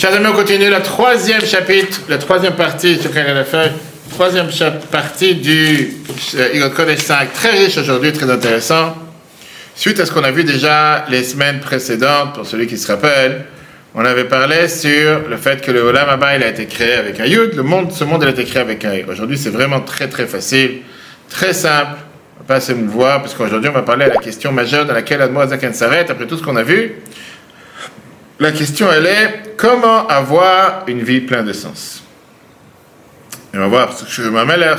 Chers amis, on continue le troisième chapitre, la troisième partie, troisième partie du Igor Kodesh 5, très riche aujourd'hui, très intéressant. Suite à ce qu'on a vu déjà les semaines précédentes, pour celui qui se rappelle, on avait parlé sur le fait que le Olam Haba, il a été créé avec un Yud, ce monde il a été créé avec un Yud. Aujourd'hui, c'est vraiment très très facile, très simple, on ne va pas s'émouvoir, parce qu'aujourd'hui, on va parler à la question majeure dans laquelle Admo Azaken s'arrête, après tout ce qu'on a vu. La question, elle est, comment avoir une vie pleine de sens? Et on va voir, parce que Shlomo HaMelech,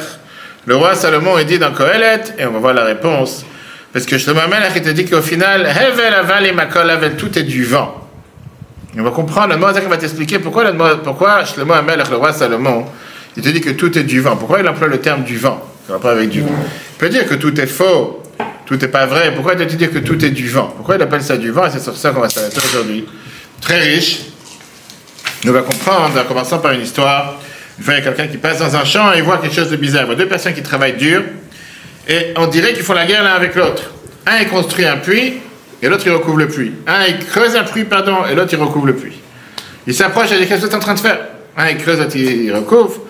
le roi Salomon, il dit dans Kohelet, et on va voir la réponse, parce que Shlomo HaMelech, il te dit qu'au final, Hevel avalim hakol havel, tout est du vent. Et on va comprendre, le mot Azak va t'expliquer pourquoi Shlomo HaMelech, le roi Salomon, il te dit que tout est du vent. Pourquoi il emploie le terme du vent? Il emploie avec du vent. Il peut dire que tout est faux, tout n'est pas vrai. Pourquoi il te dit que tout est du vent? Pourquoi il appelle ça du vent? Et c'est sur ça qu'on va s'arrêter aujourd'hui. Très riche. On va comprendre, en commençant par une histoire. Une fois, il y a quelqu'un qui passe dans un champ et il voit quelque chose de bizarre. Il voit deux personnes qui travaillent dur et on dirait qu'ils font la guerre l'un avec l'autre. Un, il construit un puits et l'autre, il recouvre le puits. Un, il creuse un puits, et l'autre, il recouvre le puits. Il s'approche et dit, qu'est-ce que tu es en train de faire? Un, il creuse, l'autre, il recouvre.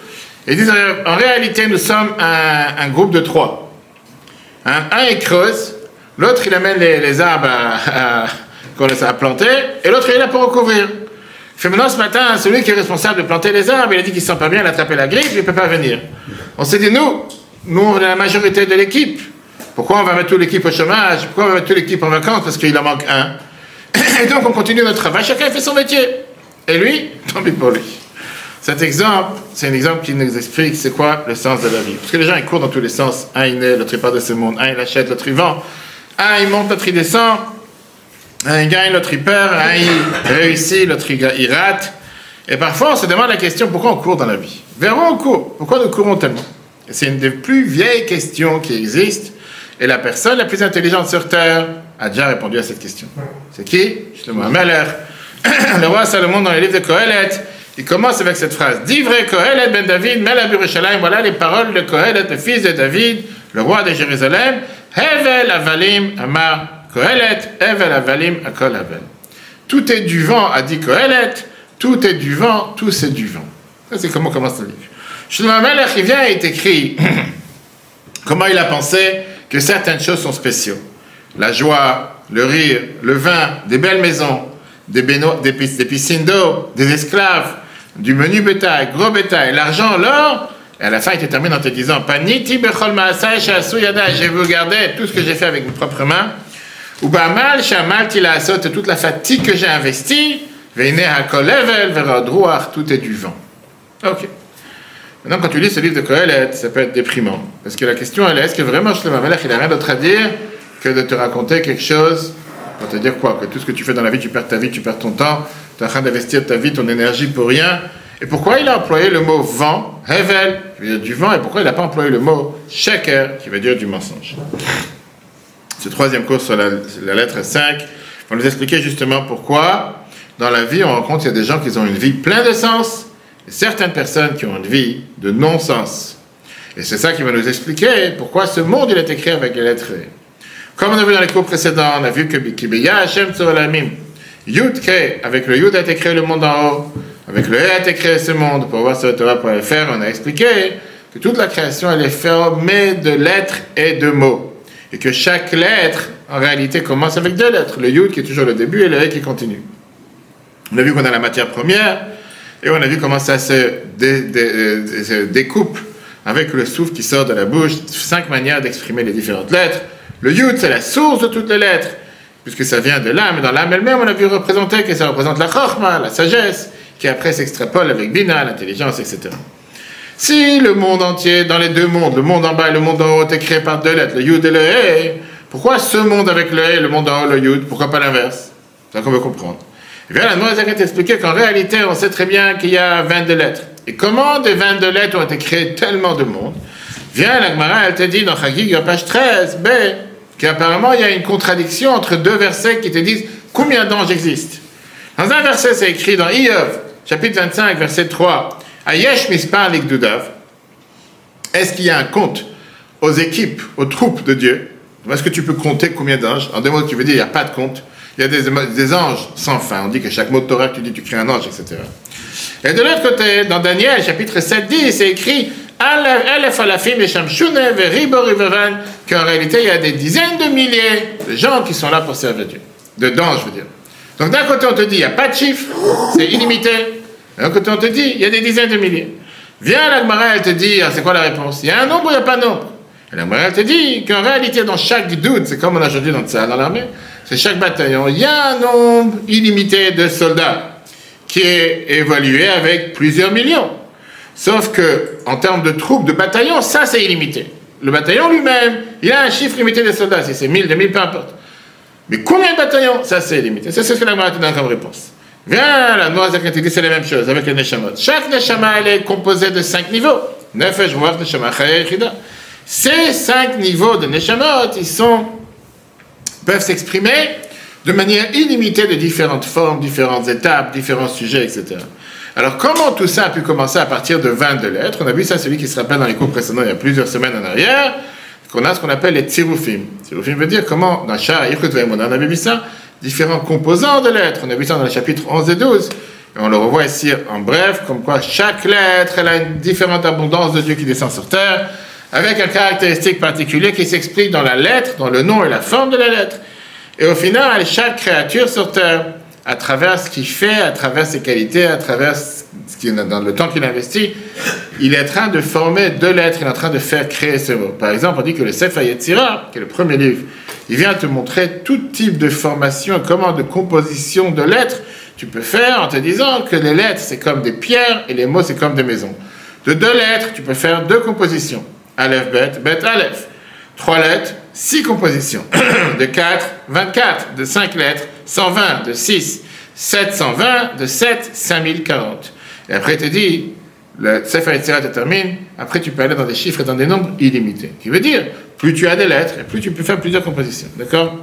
Et ils disent, en réalité, nous sommes un groupe de trois. Un, il creuse, l'autre, il amène les arbres qu'on a planté, et l'autre il est là pour recouvrir. Fait maintenant ce matin, celui qui est responsable de planter les arbres, il a dit qu'il ne se sent pas bien, il a attrapé la grippe, il ne peut pas venir. On s'est dit, nous, on est la majorité de l'équipe. Pourquoi on va mettre toute l'équipe au chômage? Pourquoi on va mettre toute l'équipe en vacances? Parce qu'il en manque un. Et donc on continue notre travail, chacun fait son métier. Et lui, tant pis pour lui. Cet exemple, c'est un exemple qui nous explique c'est quoi le sens de la vie. Parce que les gens ils courent dans tous les sens. Un il naît, l'autre il part de ce monde. Un il achète, l'autre il vend. Un il monte, l'autre il descend. Un gagne, l'autre il perd, un il réussit, l'autre il rate. Et parfois on se demande la question, pourquoi on court dans la vie? Vers où on court? Pourquoi nous courons tellement? Et c'est une des plus vieilles questions qui existent. Et la personne la plus intelligente sur Terre a déjà répondu à cette question. C'est qui? Shlomo HaMelech. Le roi Salomon dans le livre de Kohelet, il commence avec cette phrase. Divrei Kohelet ben David, Melech Yerushalayim. Voilà les paroles de Kohelet, le fils de David, le roi de Jérusalem. Hevel avalim amar Kohelet, Hevel avalim hakol havel. Tout est du vent, a dit Kohelet, tout est du vent, tout c'est du vent. Ça, c'est comment commence le livre. Shlomo HaMelech, il vient et il écrit comment il a pensé que certaines choses sont spéciales. La joie, le rire, le vin, des belles maisons, des piscines d'eau, des esclaves, du menu bétail, gros bétail, l'argent, l'or. Et à la fin, il te termine en te disant Paniti bechol maasai she'asu yadai, je vais vous garder tout ce que j'ai fait avec mes propres mains. Ou ba'amal she'amalti la'asot, toute la fatigue que j'ai investie, ve'ine hakol havel ve'rod ruach, tout est du vent. Ok. Maintenant, quand tu lis ce livre de Kohelet, ça peut être déprimant. Parce que la question, elle est, est-ce que vraiment Shlomo HaMelech, il n'a rien d'autre à dire que de te raconter quelque chose pour te dire quoi? Que tout ce que tu fais dans la vie, tu perds ta vie, tu perds ton temps, tu es en train d'investir ta vie, ton énergie pour rien. Et pourquoi il a employé le mot vent, Hevel, qui veut dire du vent, et pourquoi il n'a pas employé le mot sheker, qui veut dire du mensonge? Ce troisième cours sur la lettre 5 va nous expliquer justement pourquoi, dans la vie, on rencontre, il y a des gens qui ont une vie pleine de sens, et certaines personnes qui ont une vie de non-sens. Et c'est ça qui va nous expliquer pourquoi ce monde, il a été créé avec les lettres. Comme on a vu dans les cours précédents, on a vu que Kibeya Hashem Tzolamim, Yud Ke, avec le Yud a été créé le monde en haut, avec le He a été créé ce monde. Pour voir sur Torah.fr, on a expliqué que toute la création, elle est formée de lettres et de mots. Et que chaque lettre, en réalité, commence avec deux lettres. Le Yud qui est toujours le début et le He qui continue. On a vu qu'on a la matière première, et on a vu comment ça se découpe avec le souffle qui sort de la bouche, 5 manières d'exprimer les différentes lettres. Le Yud, c'est la source de toutes les lettres, puisque ça vient de l'âme, et dans l'âme elle-même, on a vu représenter que ça représente la Chokhmah, la sagesse, qui après s'extrapole avec Bina, l'intelligence, etc. Si le monde entier, dans les deux mondes, le monde en bas et le monde en haut, est créé par deux lettres, le Yud et le He, pourquoi ce monde avec le He et le monde en haut, le Yud? Pourquoi pas l'inverse? C'est ça qu'on veut comprendre. Et bien, la Noazaket a expliqué qu'en réalité, on sait très bien qu'il y a 22 lettres. Et comment des 22 lettres ont été créées tellement de monde? Viens, la Gemara, elle te dit dans Chagig, page 13, B, qu'apparemment, il y a une contradiction entre deux versets qui te disent combien d'anges existent. Dans un verset, c'est écrit dans Iyov, chapitre 25, verset 3, Ayesh mispar likdudav. Est-ce qu'il y a un compte aux équipes, aux troupes de Dieu? Est-ce que tu peux compter combien d'anges? En deux mots, tu veux dire, il n'y a pas de compte. Il y a des anges sans fin. On dit que chaque mot de Torah, tu dis, tu crées un ange, etc. Et de l'autre côté, dans Daniel, chapitre 7-10, c'est écrit qu'en réalité, il y a des dizaines de milliers de gens qui sont là pour servir Dieu. De d'anges, je veux dire. Donc d'un côté, on te dit, il n'y a pas de chiffre, c'est illimité. D'un côté, on te dit, il y a des dizaines de milliers. Viens, la Gemara, elle te dit, c'est quoi la réponse? Il y a un nombre ou il n'y a pas de nombre? Et la Gemara, elle te dit qu'en réalité, dans chaque doute, c'est comme on a aujourd'hui dans l'armée, c'est chaque bataillon, il y a un nombre illimité de soldats qui est évalué avec plusieurs millions. Sauf que, en termes de troupes, de bataillons, ça c'est illimité. Le bataillon lui-même, il a un chiffre limité de soldats, si c'est 1000, 2000, peu importe. Mais combien de bataillons? Ça c'est illimité. C'est ce que la Gemara te donne comme réponse. Viens, la Noaza qui te dit c'est la même chose avec les Neshamot. Chaque Neshama, elle est composée de 5 niveaux. Nefesh, Ruach, Neshama, Chaya, Yechida. Ces 5 niveaux de Neshamot, peuvent s'exprimer de manière illimitée de différentes formes, différentes étapes, différents sujets, etc. Alors, comment tout ça a pu commencer à partir de 22 lettres? On a vu ça, celui qui se rappelle dans les cours précédents, il y a plusieurs semaines en arrière, qu'on a ce qu'on appelle les tzirufim. Tzirufim veut dire comment, dans Shah, Yichud Ve'emunah, on avait vu ça, différents composants de lettres. On a vu ça dans les chapitres 11 et 12. Et on le revoit ici en bref, comme quoi chaque lettre, elle a une différente abondance de Dieu qui descend sur terre, avec un caractéristique particulier qui s'explique dans la lettre, dans le nom et la forme de la lettre. Et au final, chaque créature sur terre, à travers ce qu'il fait, à travers ses qualités, à travers dans le temps qu'il investit, il est en train de former 2 lettres, il est en train de faire créer ce mot. Par exemple, on dit que le Sefer Yetzirah, qui est le premier livre, il vient te montrer tout type de formation, comment de composition de lettres tu peux faire en te disant que les lettres, c'est comme des pierres et les mots, c'est comme des maisons. De 2 lettres, tu peux faire 2 compositions. Aleph, Bet, Bet, Aleph. 3 lettres, 6 compositions. De 4, 24. De 5 lettres, 120. De 6, 720. De 7, 5040. Et après, il te dit, le Sefer Yetzirah te termine, après tu peux aller dans des chiffres et dans des nombres illimités. Qui veut dire, plus tu as des lettres, et plus tu peux faire plusieurs compositions. D'accord?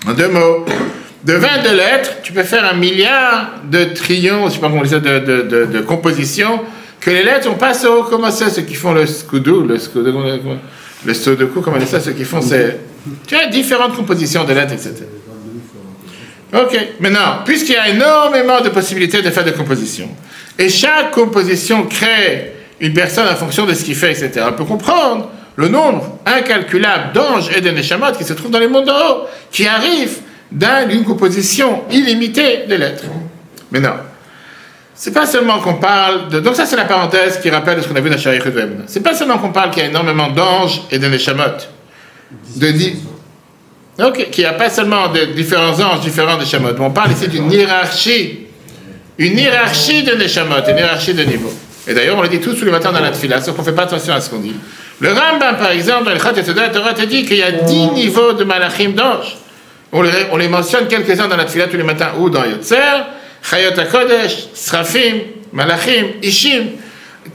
En 2 mots, de 22 lettres, tu peux faire 1 milliard de trillions, je ne sais pas comment on dit ça, de compositions, que les lettres ont pas au comment ça, ceux qui font le Sudoku, comment on dit ça, ceux qui font ces... Tu as différentes compositions de lettres, etc. Ok, maintenant, puisqu'il y a énormément de possibilités de faire des compositions, et chaque composition crée une personne en fonction de ce qu'il fait, etc., on peut comprendre le nombre incalculable d'anges et de neshamot qui se trouvent dans les mondes d'en haut, qui arrivent d'une composition illimitée de lettres. Mais non, c'est pas seulement qu'on parle de... Donc ça, c'est la parenthèse qui rappelle ce qu'on a vu dans Shah Yichud Ve'emunah. C'est pas seulement qu'on parle qu'il y a énormément d'anges et de neshamot. Donc, qu'il n'y a pas seulement de différents anges, différents neshamot. On parle ici d'une hiérarchie. Une hiérarchie de neshamot, une hiérarchie de niveaux. Et d'ailleurs, on le dit tous les matins dans la tefila, sauf qu'on ne fait pas attention à ce qu'on dit. Le Rambam, par exemple, dans le Chat Yesodot Torah, te dit qu'il y a 10 niveaux de malachim d'anges. On les mentionne quelques-uns dans la tefila tous les matins, ou dans Yotzer, Chayot HaKodesh, Srafim, Malachim, Ishim.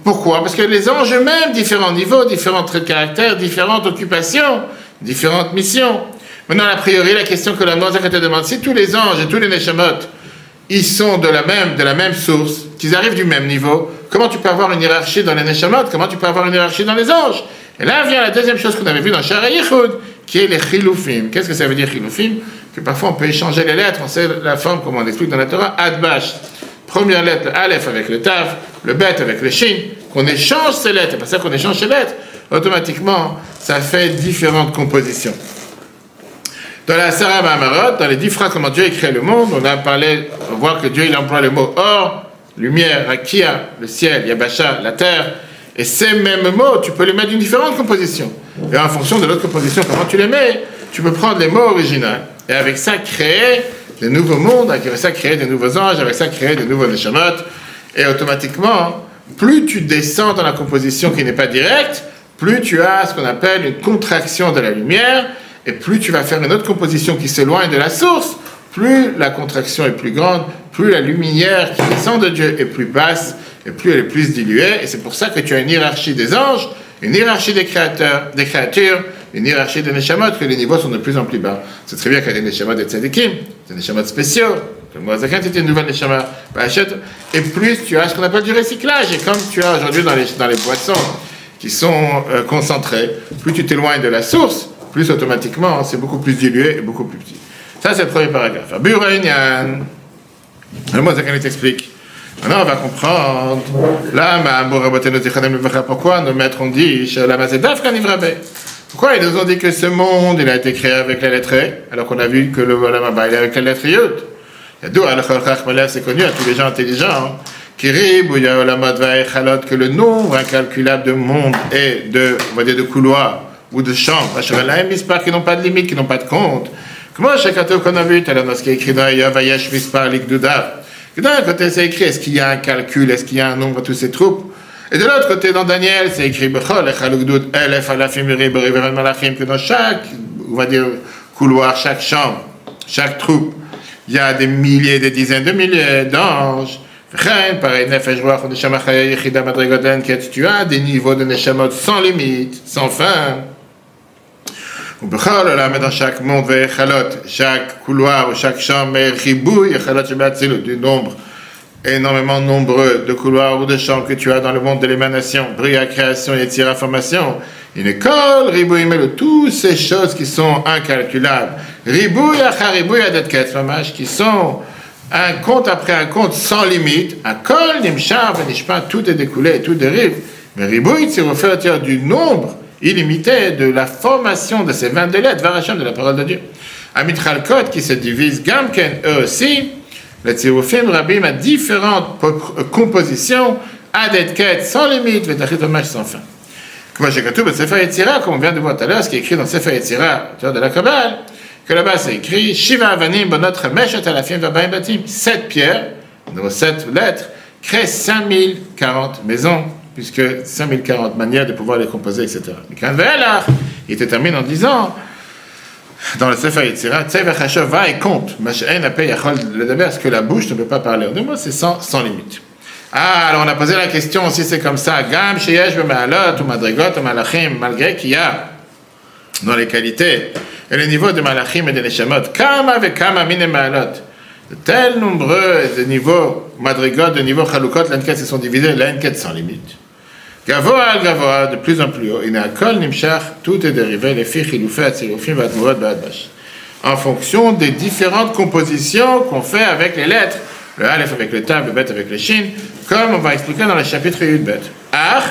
Pourquoi? Parce que les anges eux-mêmes, différents niveaux, différents traits de caractère, différentes occupations, différentes missions. Maintenant, a priori, la question que la Moshe te demande, si tous les anges et tous les neshamot, ils sont de la même source, qu'ils arrivent du même niveau, comment tu peux avoir une hiérarchie dans les neshamot? Comment tu peux avoir une hiérarchie dans les anges? Et là vient la deuxième chose qu'on avait vue dans Sha'ar HaYichud, qui est les chilufim. Qu'est-ce que ça veut dire chilufim? Que parfois on peut échanger les lettres, on sait la forme, comme on explique dans la Torah, Adbash. Première lettre, le Aleph avec le Tav, le Bet avec le Shin, qu'on échange ces lettres, et parce qu'on échange ces lettres, automatiquement, ça fait différentes compositions. Dans la Sarah Mahamarot, dans les 10 phrases comment Dieu a créé le monde, on voit que Dieu il emploie le mot or, lumière, Rakia, le ciel, Yabasha, la terre, et ces mêmes mots, tu peux les mettre d'une différente composition. Et en fonction de l'autre composition, comment tu les mets, tu peux prendre les mots originaux. Et avec ça, créer des nouveaux mondes, avec ça, créer des nouveaux anges, avec ça, créer des nouveaux neshamot. Et automatiquement, plus tu descends dans la composition qui n'est pas directe, plus tu as ce qu'on appelle une contraction de la lumière, et plus tu vas faire une autre composition qui s'éloigne de la source, plus la contraction est plus grande, plus la lumière qui descend de Dieu est plus basse, et plus elle est plus diluée. Et c'est pour ça que tu as une hiérarchie des anges, une hiérarchie des créatures, une hiérarchie des neshamot, que les niveaux sont de plus en plus bas. C'est très bien qu'il y a des neshamot des tzadikim, des neshamot spéciaux, comme Moazakan, c'était une nouvelle neshama, et plus tu as ce qu'on appelle du recyclage, et comme tu as aujourd'hui dans les boissons qui sont concentrées, plus tu t'éloignes de la source, plus automatiquement c'est beaucoup plus dilué et beaucoup plus petit. Ça c'est le premier paragraphe. Le Moazakan t'explique Maintenant, on va comprendre. Là, pourquoi nos maîtres ont dit pourquoi ils nous ont dit que ce monde, il a été créé avec la lettre E, alors qu'on a vu que le Olam il est avec la lettre Yud. C'est connu à tous les gens intelligents. Que le nombre incalculable de mondes et de, on va dire, de couloirs ou de chambres, qui n'ont pas de limite, qui n'ont pas de compte. Comment chacun qu'on a vu, dans ce qui est écrit dans Yavayesh Mispar Likdudav, que d'un côté c'est écrit, est-ce qu'il y a un calcul, est-ce qu'il y a un nombre à tous ces troupes, et de l'autre côté dans Daniel c'est écrit que dans chaque, on va dire, couloir, chaque chambre, chaque troupe, il y a des milliers, des dizaines de milliers d'anges. Pareil, tu as des niveaux de neshamot sans limite, sans fin. Dans chaque monde, chaque couloir ou chaque chambre, du nombre énormément nombreux de couloirs ou de chambres que tu as dans le monde de l'émanation, bria, création, yetzira, formation, une école, ribouille, toutes ces choses qui sont incalculables, ribouille, acharibouille, adet mamash, qui sont un compte après un compte sans limite, un kol, nimshar, venishpa, tout est découlé, tout dérive, mais ribouille, c'est refaire du nombre illimité de la formation de ces 22 lettres, varacham de la parole de Dieu. Amitchalkot qui se divise, gamken, eux aussi, les tzirufim rabim à différentes compositions, adetket sans limite, vetachit omash sans fin. Comme j'ai katou, Sefer Yetzira, comme on vient de voir tout à l'heure, ce qui est écrit dans Sefer Yetzira, de la Kabbale, que là-bas c'est écrit, Shiva avanim bonot meshet alafim vabayim batim, 7 pierres, nos 7 lettres, créent 5040 maisons, puisque 5040 manières de pouvoir les composer, etc. Mais quand il termine en disant, dans le Sefer Yetzira, va et compte, ce que la bouche ne peut pas parler. De moi, c'est sans limite. Ah, alors on a posé la question si c'est comme ça, Gam, Sheyesh, Bemalot, ou Madrigot, ou Malachim, malgré qu'il y a dans les qualités et les niveaux de Malachim et de Neshamot, Kama ve Kama mine Malot, de tels nombreux de niveaux Madrigot, de niveaux Chalukot, l'enquête se sont divisés, l'enquête sans limite. Gavoa al Gavoa, de plus en plus haut, il y a un kol nimshach, tout est dérivé, les filles chiloufet, atzilufim, vatmurot, baadbash. En fonction des différentes compositions qu'on fait avec les lettres, le Aleph avec le Tav, le Bet avec le Shin, comme on va expliquer dans le chapitre Yud Bet. Ach,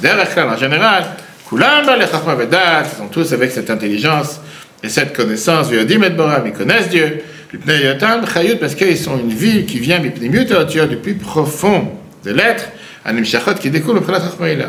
derrière en général, Kulam ba lechachma vedat, ils sont tous avec cette intelligence et cette connaissance, Vyodim et Boram, ils connaissent Dieu, Lipnei Yotam, Chayut, parce qu'ils sont une vie qui vient, Mipnimut et du plus profond de l'être, un nimshachot qui découle auprès de la Chachmaïla.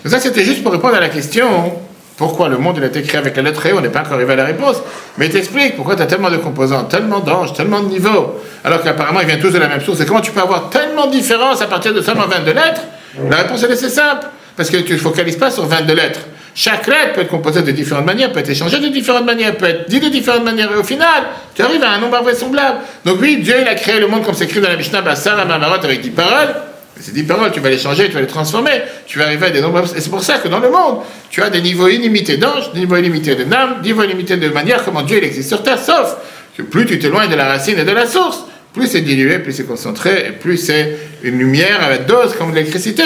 Donc ça, c'était juste pour répondre à la question pourquoi le monde il a été créé avec la lettre E, on n'est pas encore arrivé à la réponse, mais il t'explique pourquoi tu as tellement de composants, tellement d'anges, tellement de niveaux, alors qu'apparemment ils viennent tous de la même source. Et comment tu peux avoir tellement de différences à partir de seulement 22 lettres? La réponse elle est assez simple, parce que tu ne focalises pas sur 22 lettres. Chaque lettre peut être composée de différentes manières, peut être échangée de différentes manières, peut être dite de différentes manières, et au final, tu arrives à un nombre invraisemblable. Donc oui, Dieu il a créé le monde comme c'est écrit dans la Mishnah, Bassar, Mamarot, avec 10 paroles. Ces 10 paroles, tu vas les changer, tu vas les transformer, tu vas arriver à des nombres. Et c'est pour ça que dans le monde, tu as des niveaux illimités d'anges, des niveaux illimités de names, des niveaux illimités de manière comment Dieu il existe sur terre, sauf que plus tu t'éloignes de la racine et de la source, plus c'est dilué, plus c'est concentré, et plus c'est une lumière à la dose comme l'électricité,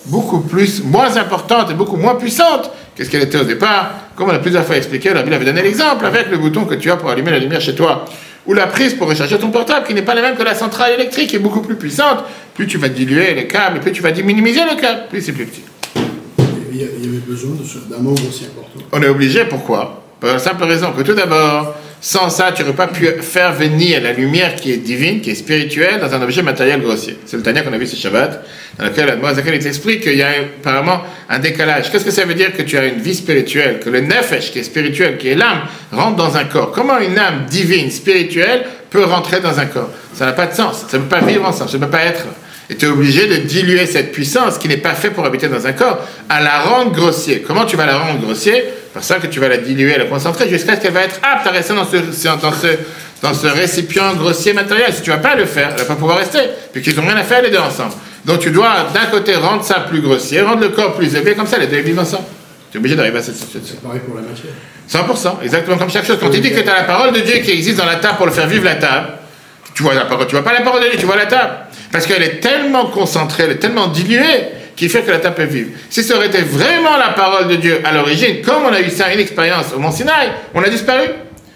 beaucoup plus, moins importante et beaucoup moins puissante que ce qu'elle était au départ. Comme on a plusieurs fois expliqué, la Bible avait donné l'exemple avec le bouton que tu as pour allumer la lumière chez toi, ou la prise pour recharger ton portable, qui n'est pas la même que la centrale électrique, qui est beaucoup plus puissante. Plus tu vas diluer les câbles, plus tu vas minimiser le câble, plus c'est plus petit. Il y avait besoin d'un membre aussi important. On est obligé, pourquoi? Pour la simple raison que tout d'abord, sans ça, tu n'aurais pas pu faire venir la lumière qui est divine, qui est spirituelle, dans un objet matériel grossier. C'est le Tanya qu'on a vu ce Shabbat, dans lequel il t'explique qu'il y a apparemment un décalage. Qu'est-ce que ça veut dire que tu as une vie spirituelle, que le nefesh, qui est spirituel, qui est l'âme, rentre dans un corps? Comment une âme divine, spirituelle, peut rentrer dans un corps? Ça n'a pas de sens, ça ne peut pas vivre ensemble, ça ne peut pas être. Et tu es obligé de diluer cette puissance qui n'est pas faite pour habiter dans un corps, à la rendre grossier. Comment tu vas la rendre grossier? Par ça que tu vas la diluer, la concentrer, jusqu'à ce qu'elle va être apte à rester dans ce récipient grossier matériel. Si tu ne vas pas le faire, elle ne va pas pouvoir rester, puisqu'ils n'ont rien à faire les deux ensemble. Donc tu dois d'un côté rendre ça plus grossier, rendre le corps plus élevé, comme ça les deux vivent ensemble. Tu es obligé d'arriver à cette situation. C'est pareil pour la matière. 100%, exactement comme chaque chose. Quand tu dis que tu as la parole de Dieu qui existe dans la table pour le faire vivre la table, tu vois la parole, tu vois pas la parole de Dieu, tu vois la table. Parce qu'elle est tellement concentrée, elle est tellement diluée, qui fait que la table peut vivre. Si ça aurait été vraiment la parole de Dieu à l'origine, comme on a eu ça, une expérience au Mont Sinaï, on a disparu.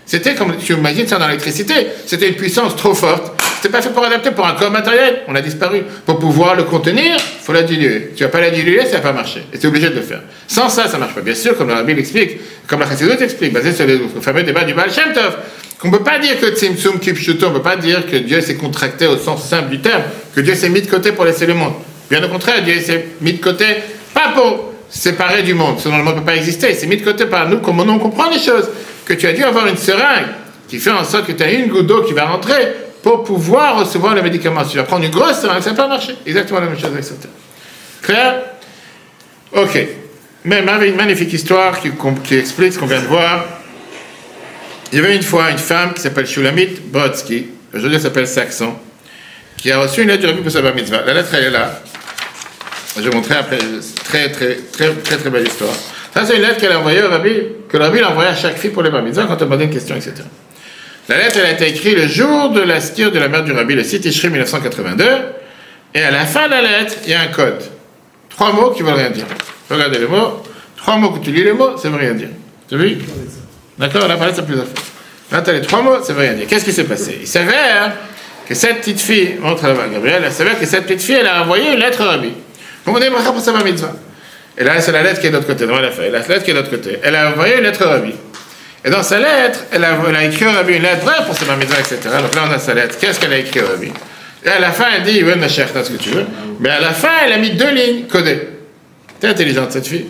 C'était comme, tu imagines ça dans l'électricité, c'était une puissance trop forte, C'était pas fait pour adapter pour un corps matériel, on a disparu. Pour pouvoir le contenir, il faut la diluer. Tu vas pas la diluer, ça va pas marcher. Et tu es obligé de le faire. Sans ça, ça marche pas. Bien sûr, comme le Rabbi l'explique, comme la Chassidut explique, basé sur le fameux débat du Baal Shem Tov, qu'on ne peut pas dire que Tzimtzum Kipshuto, on ne peut pas dire que Dieu s'est contracté au sens simple du terme, que Dieu s'est mis de côté pour laisser le monde. Bien au contraire, Dieu s'est mis de côté, pas pour séparer du monde, sinon le monde ne peut pas exister, il s'est mis de côté par nous, comme on comprend les choses, que tu as dû avoir une seringue qui fait en sorte que tu as une goutte d'eau qui va rentrer pour pouvoir recevoir le médicament. Si tu vas prendre une grosse seringue, ça ne va pas marcher. Exactement la même chose avec cette terre. Clair? Ok. Même avec une magnifique histoire qui explique ce qu'on vient de voir. Il y avait une fois une femme qui s'appelle Shulamit Brodsky, aujourd'hui elle s'appelle Saxon, qui a reçu une lettre du Rabbi pour sa bar mitzvah. La lettre elle est là. Je vais montrer après. Très belle histoire. Ça c'est une lettre qu'elle a envoyée au Rabbi, que le Rabbi l'a envoyée à chaque fille pour les bar mitzvah quand on demandait une question, etc. La lettre elle a été écrite le jour de la skir de la mère du Rabbi, le 6 Tishri 1982, et à la fin de la lettre, il y a un code. 3 mots qui ne veulent rien dire. Regardez les mots. 3 mots que tu lis les mots, ça ne veut rien dire. Tu as vu? D'accord, la palette, c'est plus à faire. Là, tu as les 3 mots, ça ne veut rien dire. Qu'est-ce qui s'est passé? Il s'avère que cette petite fille, montre là-bas, Gabriel, il s'avère que cette petite fille, elle a envoyé une lettre au Rabbi. Pour demander pour sa bar mitzvah. Et là, c'est la lettre qui est de l'autre côté. Non, elle a fait. La lettre qui est de l'autre côté. Elle a envoyé une lettre au Rabbi. Et dans sa lettre, elle a écrit au Rabbi une lettre vraie pour sa bar mitzvah, etc. Donc là, on a sa lettre. Qu'est-ce qu'elle a écrit au Rabbi? Et à la fin, elle dit, oui, ma chère, t'as ce que tu veux. Mais à la fin, elle a mis 2 lignes codées. T'es intelligente, cette fille.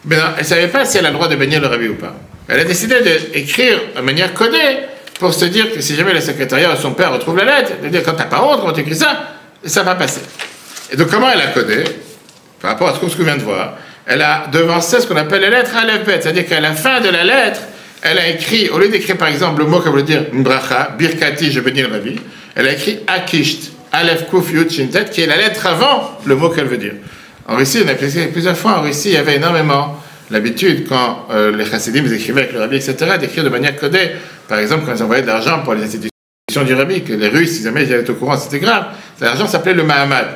Mais non, elle ne savait pas si elle a le droit de bénir le Rabbi ou pas. Elle a décidé d'écrire de manière codée pour se dire que si jamais le secrétariat ou son père retrouve la lettre, de dire quand t'as pas honte, quand tu écris ça va passer. Et donc comment elle a codé, par rapport à ce qu'on vient de voir, elle a devancé ce qu'on appelle les lettres Aleph Bet, c'est-à-dire qu'à la fin de la lettre, elle a écrit, au lieu d'écrire par exemple le mot qu'elle voulait dire Mbracha, Birkati, je bénis le Rabbi, elle a écrit Akisht, Aleph Kuf Yud Shintet, qui est la lettre avant le mot qu'elle veut dire. En Russie, on a expliqué plusieurs fois, en Russie, il y avait énormément l'habitude, quand les chassidim écrivaient avec le Rabbi, etc., d'écrire de manière codée. Par exemple, quand ils envoyaient de l'argent pour les institutions du Rabbi, que les Russes, si jamais ils étaient au courant, c'était grave, l'argent s'appelait le Mahamad,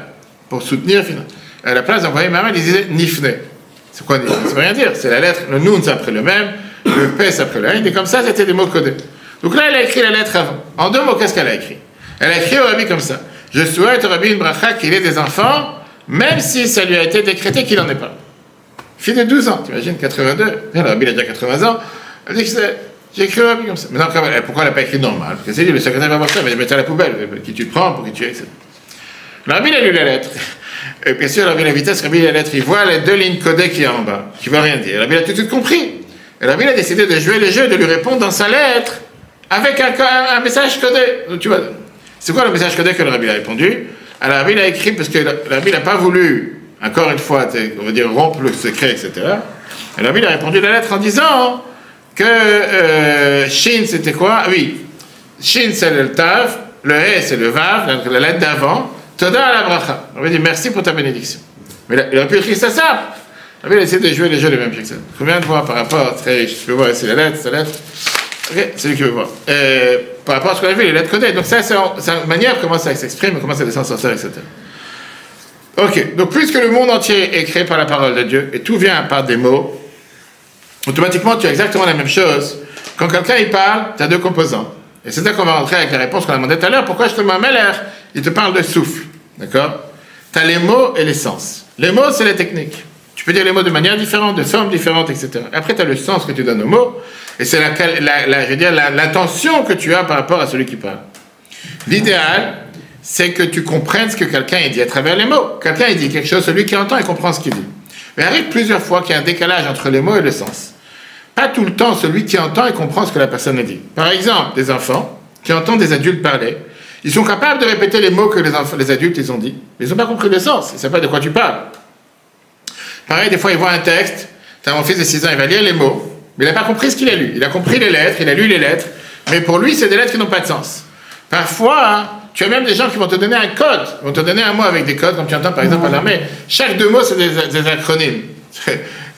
pour soutenir, à la place d'envoyer Mahamad, ils disaient Nifne. C'est quoi Nifne? Ça veut rien dire, c'est la lettre, le Nun, c'est après le même, le P, c'est après le N, et comme ça, c'était des mots codés. Donc là, elle a écrit la lettre avant. En 2 mots, qu'est-ce qu'elle a écrit? Elle a écrit au Rabbi comme ça. Je souhaite au Rabbi une bracha qu'il ait des enfants, même si ça lui a été décrété qu'il n'en ait pas. Fille de 12 ans, t'imagines, 82. Le Rabbi il a déjà 80 ans. Elle dit que j'ai écrit au Rabbi comme ça. Maintenant, pourquoi elle n'a pas écrit normal? Parce que c'est dit, le secrétaire va voir ça, mais mettre à la poubelle, qui tu prends, pour qui tu es, etc. Le Rabbi il a lu la lettre. Et bien sûr, le Rabbi la vitesse, le Rabbi la lettre, il voit les 2 lignes codées qu'il y a en bas, qui ne veut rien dire. Le Rabbi a tout de suite compris. Et le Rabbi a décidé de jouer le jeu, de lui répondre dans sa lettre, avec un message codé. Donc, tu vois, c'est quoi le message codé que le Rabbi a répondu? Alors, le Rabbi l'a écrit parce que le Rabbi n'a pas voulu, encore une fois, on va dire rompre le secret, etc. Et le Rabbi a répondu la lettre en disant que Shin c'était quoi? Oui, Shin c'est le Tav, le He c'est le Vav, la lettre d'avant, Toda à la bracha. On va dire merci pour ta bénédiction. Mais il aurait pu écrire ça. Le Rabbi a essayé de jouer les jeux les mêmes pieds que ça. Combien de voir par rapport, très riche, tu peux voir ici la lettre, sa lettre. Ok, c'est lui qui veut voir. Par rapport à ce qu'on a vu, les lettres codées. Donc ça, c'est une manière comment ça s'exprime, comment ça descend sur ça, etc. Ok, donc puisque le monde entier est créé par la parole de Dieu, et tout vient par des mots, automatiquement tu as exactement la même chose. Quand quelqu'un il parle, tu as 2 composants. Et c'est là qu'on va rentrer avec la réponse qu'on a demandé tout à l'heure. Pourquoi je te mets un Meller? Il te parle de souffle. D'accord? Tu as les mots et les sens. Les mots, c'est les techniques. Tu peux dire les mots de manière différente, de forme différente, etc. Après, tu as le sens que tu donnes aux mots, et c'est l'intention que tu as par rapport à celui qui parle. L'idéal, c'est que tu comprennes ce que quelqu'un dit à travers les mots. Quelqu'un il dit quelque chose, celui qui entend, il comprend ce qu'il dit. Mais il arrive plusieurs fois qu'il y a un décalage entre les mots et le sens. Pas tout le temps, celui qui entend, il comprend ce que la personne dit. Par exemple, des enfants qui entendent des adultes parler, ils sont capables de répéter les mots que les adultes ils ont dit, mais ils n'ont pas compris le sens, ils ne savent pas de quoi tu parles. Pareil, des fois, ils voient un texte, mon fils de 6 ans, il va lire les mots, mais il n'a pas compris ce qu'il a lu. Il a compris les lettres, il a lu les lettres, mais pour lui, c'est des lettres qui n'ont pas de sens. Parfois, tu as même des gens qui vont te donner un code, ils vont te donner un mot avec des codes, comme tu entends par exemple à l'armée. Chaque 2 mots, c'est des acronymes.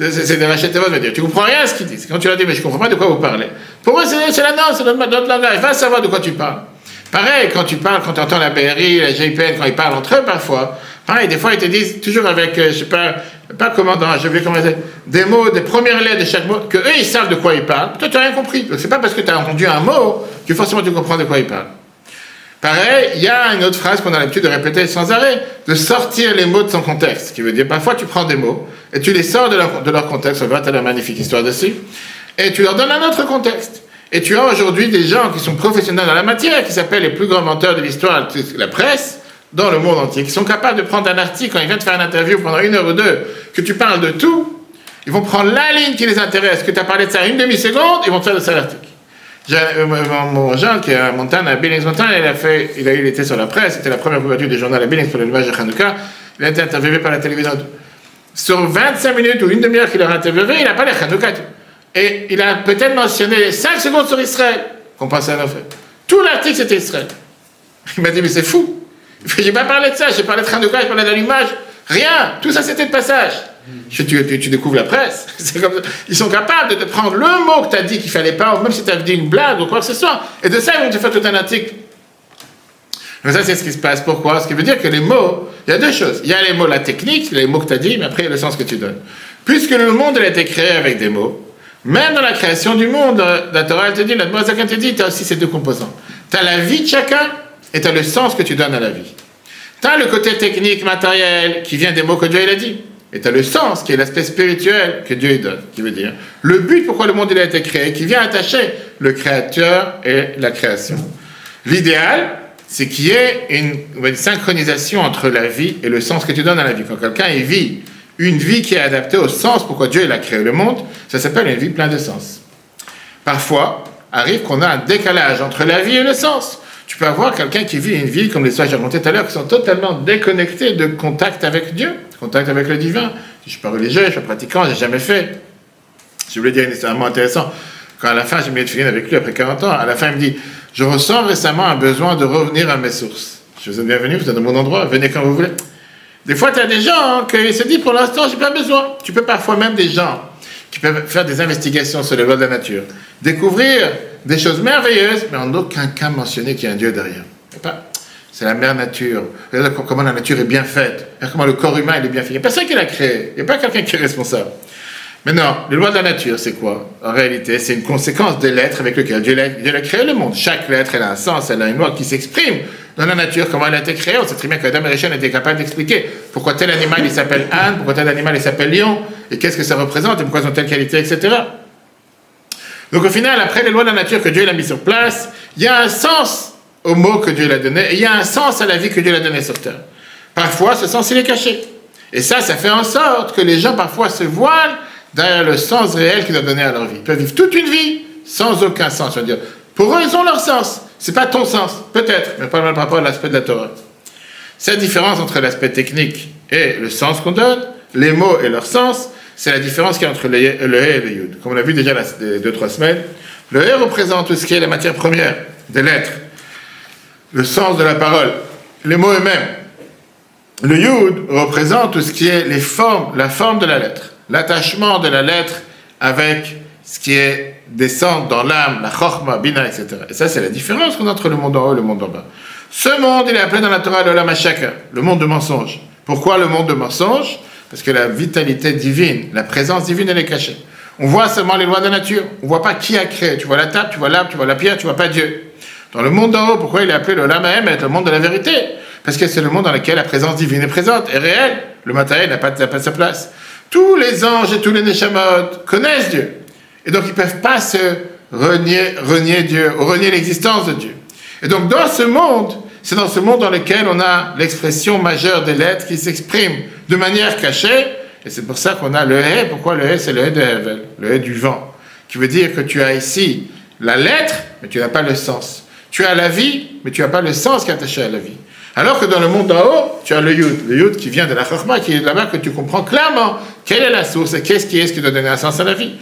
C'est des rachetevos, va dire. Tu comprends rien à ce qu'ils disent. Quand tu leur dis, mais je ne comprends pas de quoi vous parlez. Pour moi, c'est la norme, c'est notre langage. Va savoir de quoi tu parles. Pareil, quand tu parles, quand tu entends la BRI, la GIPN, quand ils parlent entre eux parfois, pareil, des fois ils te disent toujours avec, je sais pas comment, je vais comment dire, des mots, des premières lettres de chaque mot, que eux ils savent de quoi ils parlent. Toi tu n'as rien compris. Donc c'est pas parce que tu as entendu un mot que forcément tu comprends de quoi ils parlent. Pareil, il y a une autre phrase qu'on a l'habitude de répéter sans arrêt, de sortir les mots de son contexte. Ce qui veut dire, parfois tu prends des mots et tu les sors de leur contexte. On va voir, tu as une magnifique histoire dessus. Et tu leur donnes un autre contexte. Et tu as aujourd'hui des gens qui sont professionnels dans la matière, qui s'appellent les plus grands menteurs de l'histoire, la presse, dans le monde entier, qui sont capables de prendre un article, quand ils viennent te faire une interview pendant 1 heure ou 2, que tu parles de tout, ils vont prendre la ligne qui les intéresse, que tu as parlé de ça à 1 demi-seconde, ils vont te faire de ça l'article. Mon Jean, qui est à Montana, à Billings, Montana, il était sur la presse, c'était la première couverture des journaux à Billings pour le nuage de Hanouka, il a été interviewé par la télévision. Sur 25 minutes ou 1 demi-heure qu'il a interviewé, il a parlé de Hanouka. Et il a peut-être mentionné 5 secondes sur Israël, qu'on pensait à nos faits. Tout l'article, c'était Israël. Il m'a dit, mais c'est fou. J'ai pas parlé de ça, j'ai parlé de Hanouka, j'ai parlé d'allumage. Rien, tout ça c'était de passage. Tu découvres la presse. Comme ils sont capables de te prendre le mot que tu as dit qu'il fallait pas, ou même si tu as dit une blague ou quoi que ce soit. Et de ça, ils vont te faire tout un article. Donc ça, c'est ce qui se passe. Pourquoi? Ce qui veut dire que les mots, il y a 2 choses. Il y a les mots, la technique, les mots que tu as dit, mais après, il y a le sens que tu donnes. Puisque le monde, il a été créé avec des mots, même dans la création du monde, la Torah, elle te dit, la Moazakan te dit, tu as aussi ces 2 composants. Tu as la vie de chacun et tu as le sens que tu donnes à la vie. Tu as le côté technique, matériel, qui vient des mots que Dieu il a dit. Et tu as le sens, qui est l'aspect spirituel que Dieu il donne, qui veut dire le but pourquoi le monde il a été créé, qui vient attacher le créateur et la création. L'idéal, c'est qu'il y ait une synchronisation entre la vie et le sens que tu donnes à la vie. Quand quelqu'un il vit une vie qui est adaptée au sens pourquoi Dieu il a créé le monde, ça s'appelle une vie pleine de sens. Parfois, arrive qu'on a un décalage entre la vie et le sens. Tu peux avoir quelqu'un qui vit une vie, comme les soins que j'ai raconté tout à l'heure, qui sont totalement déconnectés de contact avec Dieu, contact avec le divin. Je ne suis pas religieux, je ne suis pas pratiquant, je n'ai jamais fait. Je voulais dire nécessairement intéressant. Quand à la fin, j'ai mis de finir avec lui après 40 ans, à la fin, il me dit, je ressens récemment un besoin de revenir à mes sources. Je vous ai bienvenue, vous êtes dans mon endroit, venez quand vous voulez. Des fois, tu as des gens qui se disent, pour l'instant, je n'ai pas besoin. Tu peux parfois même des gens qui peuvent faire des investigations sur les lois de la nature, découvrir des choses merveilleuses, mais en aucun cas mentionner qu'il y a un Dieu derrière. C'est la mère nature. Regardez comment la nature est bien faite. Regardez comment le corps humain il est bien fait. Il n'y a personne qui l'a créé. Il n'y a pas quelqu'un qui est responsable. Mais non, les lois de la nature, c'est quoi? En réalité, c'est une conséquence des lettres avec lesquelles Dieu a créé le monde. Chaque lettre, elle a un sens, elle a une loi qui s'exprime dans la nature, comment elle a été créée. On sait très bien qu'Adam et Rachel étaient capables d'expliquer pourquoi tel animal il s'appelle âne, pourquoi tel animal il s'appelle lion, et qu'est-ce que ça représente, et pourquoi ils ont telle qualité, etc. Donc au final, après les lois de la nature que Dieu a mis sur place, il y a un sens aux mots que Dieu l'a donné, et il y a un sens à la vie que Dieu l'a donnée sur terre. Parfois, ce sens, il est caché. Et ça fait en sorte que les gens parfois se voilent derrière le sens réel qu'il a donné à leur vie. Ils peuvent vivre toute une vie sans aucun sens. Je veux dire, pour eux, ils ont leur sens. C'est pas ton sens, peut-être, mais pas par rapport à l'aspect de la Torah. Cette différence entre l'aspect technique et le sens qu'on donne, les mots et leur sens, c'est la différence qu'il y a entre le He et le Yud. Comme on l'a vu déjà il y a 2-3 semaines, le He représente tout ce qui est la matière première des lettres, le sens de la parole, les mots eux-mêmes. Le Yud représente tout ce qui est les formes, la forme de la lettre, l'attachement de la lettre avec ce qui est descendre dans l'âme, la chokhma, bina, etc. Et ça, c'est la différence qu'on a entre le monde en haut et le monde en bas. Ce monde, il est appelé dans la Torah l'olam hashaka, le monde de mensonge. Pourquoi le monde de mensonge? Parce que la vitalité divine, la présence divine, elle est cachée. On voit seulement les lois de la nature. On ne voit pas qui a créé. Tu vois la table, tu vois l'arbre, tu vois la pierre, tu ne vois pas Dieu. Dans le monde d'en haut, pourquoi il est appelé l'olam haemet, le monde de la vérité? Parce que c'est le monde dans lequel la présence divine est présente, est réelle. Le matériel n'a pas sa place. Tous les anges et tous les neshamot connaissent Dieu. Et donc, ils ne peuvent pas se renier Dieu, ou renier l'existence de Dieu. Et donc, dans ce monde, c'est dans ce monde dans lequel on a l'expression majeure des lettres qui s'expriment de manière cachée. Et c'est pour ça qu'on a le He. Pourquoi le He? C'est le He de Hevel, le He du vent. Qui veut dire que tu as ici la lettre, mais tu n'as pas le sens. Tu as la vie, mais tu n'as pas le sens qui est attaché à la vie. Alors que dans le monde d'en haut, tu as le Yud qui vient de la Chokhma, qui est là-bas que tu comprends clairement quelle est la source et qu'est-ce qui doit donner un sens à la vie.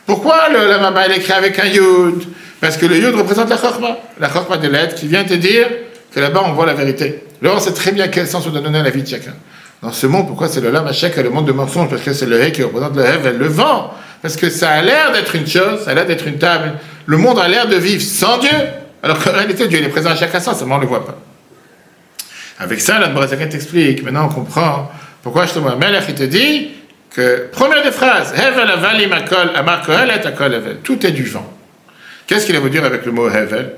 Pourquoi la Mama est écrit avec un Yud? Parce que le Yud représente la Chokhma des lettres qui vient te dire que là-bas on voit la vérité. Là on sait très bien quel sens on doit donner à la vie de chacun. Dans ce monde, pourquoi c'est le Lam Hashek et le monde de mensonge? Parce que c'est le He qui représente le Hevel, le vent. Parce que ça a l'air d'être une chose, ça a l'air d'être une table. Le monde a l'air de vivre sans Dieu, alors qu'en réalité Dieu il est présent à chaque instant, seulement on ne le voit pas. Avec ça, la Moazaken t'explique, maintenant on comprend pourquoi justement Melech il te dit que, première des phrases, Hevel avalim akol amar kohelet akol hevel, tout est du vent. Qu'est-ce qu'il veut dire avec le mot Hevel?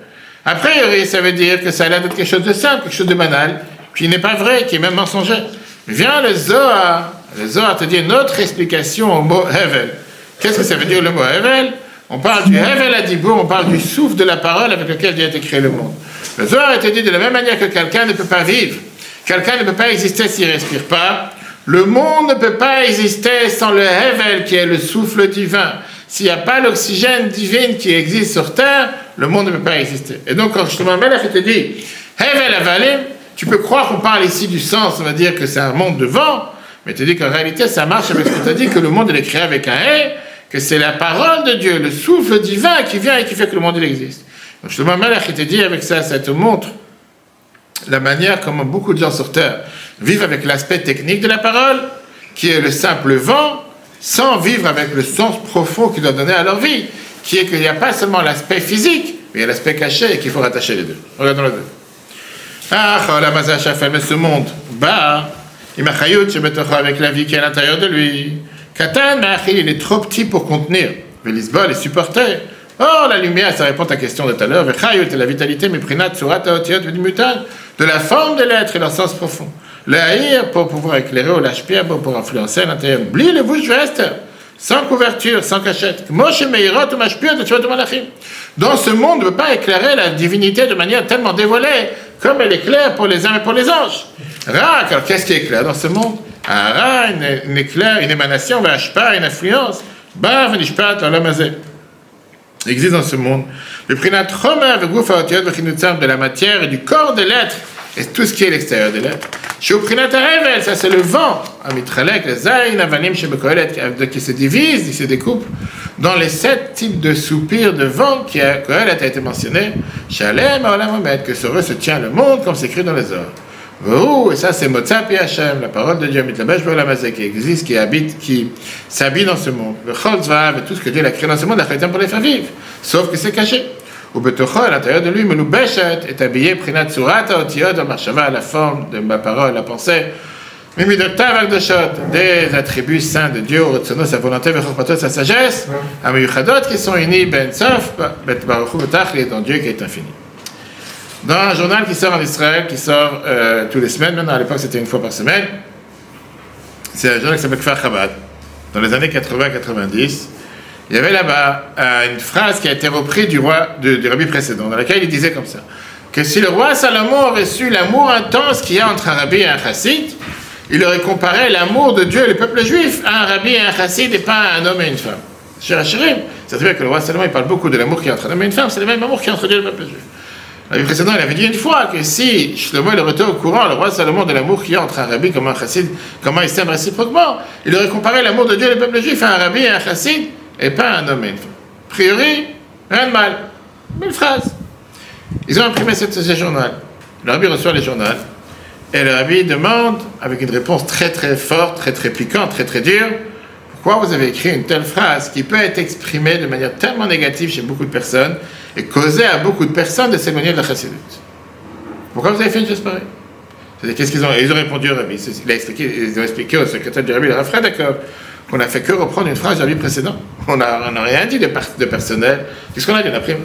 A priori, ça veut dire que ça a l'air d'être quelque chose de simple, quelque chose de banal, qui n'est pas vrai, qui est même mensonger. Mais vient le Zohar te dit une autre explication au mot Hevel. Qu'est-ce que ça veut dire le mot Hevel? On parle du Hevel Adibour, on parle du souffle de la parole avec lequel Dieu a été créé le monde. Le Zohar te dit de la même manière que quelqu'un ne peut pas vivre, quelqu'un ne peut pas exister s'il ne respire pas, le monde ne peut pas exister sans le Hevel qui est le souffle divin. S'il n'y a pas l'oxygène divin qui existe sur Terre, le monde ne peut pas exister. Et donc, quand justement Melech te dit Hevel Avalim, tu peux croire qu'on parle ici du sens, on va dire que c'est un monde de vent, mais tu dis qu'en réalité, ça marche avec ce que tu as dit, que le monde il est créé avec un He, que c'est la parole de Dieu, le souffle divin qui vient et qui fait que le monde il existe. Donc, justement, Melech te dit avec ça, ça te montre la manière comment beaucoup de gens sur Terre vivent avec l'aspect technique de la parole, qui est le simple vent, sans vivre avec le sens profond qu'il doit donner à leur vie, qui est qu'il n'y a pas seulement l'aspect physique, mais il y a l'aspect caché et qu'il faut rattacher les deux. Regardons les deux. Ah, mais ce monde, il m'a avec la vie qui est à l'intérieur de lui. Katan, il est trop petit pour contenir. Velisbol est supporter. Oh, la lumière, ça répond à ta question de tout à l'heure. Vechayut est la vitalité, méprinat, surat, aotiot, vedimutan, de la forme de l'être et leur sens profond. Le haïr pour pouvoir éclairer ou l'ashpia pour influencer à l'intérieur. Oublie le bouche veste, sans couverture, sans cachette. Moshe meirot ou mashpia de tuat malachim. Dans ce monde, ne peut pas éclairer la divinité de manière tellement dévoilée comme elle éclaire pour les hommes et pour les anges. Ra, alors qu'est-ce qui éclaire dans ce monde? Un ra, une éclair, une émanation, une influence. Bav, nishpat, l'homme azé. Il existe dans ce monde. Le prinat romain, de la matière et du corps de l'être, et tout ce qui est l'extérieur de l'être. Chez Prinat Hevel, ça c'est le vent. Amitralek, le zayin, avalim, chez Bekohelet, qui se divise, qui se découpe dans les 7 types de soupirs de vent qui a été mentionné. Shalem, Olam Omed, que sur eux se tient le monde, comme c'est écrit dans les ors. V'hu, et ça c'est Motzapi Hashem, la parole de Dieu, Mitlabesh B'olamazé, qui existe, qui habite, qui s'habille dans ce monde. V'chol Zvav, et tout ce que Dieu a créé dans ce monde, a créé pour les faire vivre, sauf que c'est caché. Ou Betocho, à l'intérieur de lui, Meloubeshet, est habillé, Prinat Surata, Otiot, Marshava, la forme de ma parole, la pensée. Mimidotav Agdoshot, des attributs saints de Dieu, Rotsono, sa volonté, Vechorpatot, sa sagesse, Amiyuchadot, qui sont unis, Ben Sof, Bet Baruchu, Betachli, dans Dieu qui est infini. Dans un journal qui sort en Israël, qui sort tous les semaines, maintenant à l'époque c'était une fois par semaine, c'est un journal qui s'appelle Kfar Chabad, dans les années 80-90, il y avait là-bas une phrase qui a été reprise du rabbi précédent, dans laquelle il disait comme ça, que si le roi Salomon aurait su l'amour intense qu'il y a entre un rabbi et un chassid, il aurait comparé l'amour de Dieu et le peuple juif à un rabbi et un chassid et pas à un homme et une femme. Cher Hachirim, c'est vrai que le roi Salomon il parle beaucoup de l'amour qu'il y a entre un homme et une femme, c'est le même amour qu'il y a entre Dieu et le peuple juif. Le précédent, il avait dit une fois que si Shlomo aurait été au courant, le roi Salomon, de l'amour qu'il y a entre un rabbi comme un chassid, comment ils s'aiment réciproquement, il aurait comparé l'amour de Dieu et le peuple juif à un rabbi et un chassid, et pas un homme et une femme. A priori, rien de mal. Belle phrase. Ils ont imprimé ce journal. Le rabbi reçoit les journaux, et le rabbi demande, avec une réponse très très forte, très très piquante, très très dure, pourquoi vous avez écrit une telle phrase qui peut être exprimée de manière tellement négative chez beaucoup de personnes et causer à beaucoup de personnes de s'éloigner de la chassidut. Pourquoi vous avez fait une chose pareille? C'est-à-dire, qu'est-ce qu'ils ont? Ils ont répondu au rabbi. Ils ont expliqué au secrétaire du rabbi, le Rav Fredakov, qu'on n'a fait que reprendre une phrase du rabbi précédent. On n'a rien dit de personnel. Qu'est-ce qu'on a dit d'après?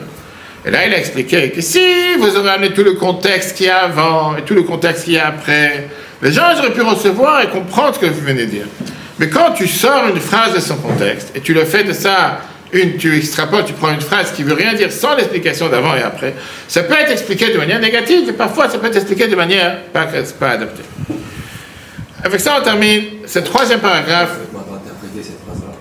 Et là, il a expliqué que si vous aurez amené tout le contexte qu'il y a avant et tout le contexte qu'il y a après, les gens auraient pu recevoir et comprendre ce que vous venez de dire. Mais quand tu sors une phrase de son contexte et tu le fais de ça, tu extrapoles, tu prends une phrase qui ne veut rien dire sans l'explication d'avant et après, ça peut être expliqué de manière négative et parfois ça peut être expliqué de manière pas adaptée. Avec ça, on termine ce troisième paragraphe.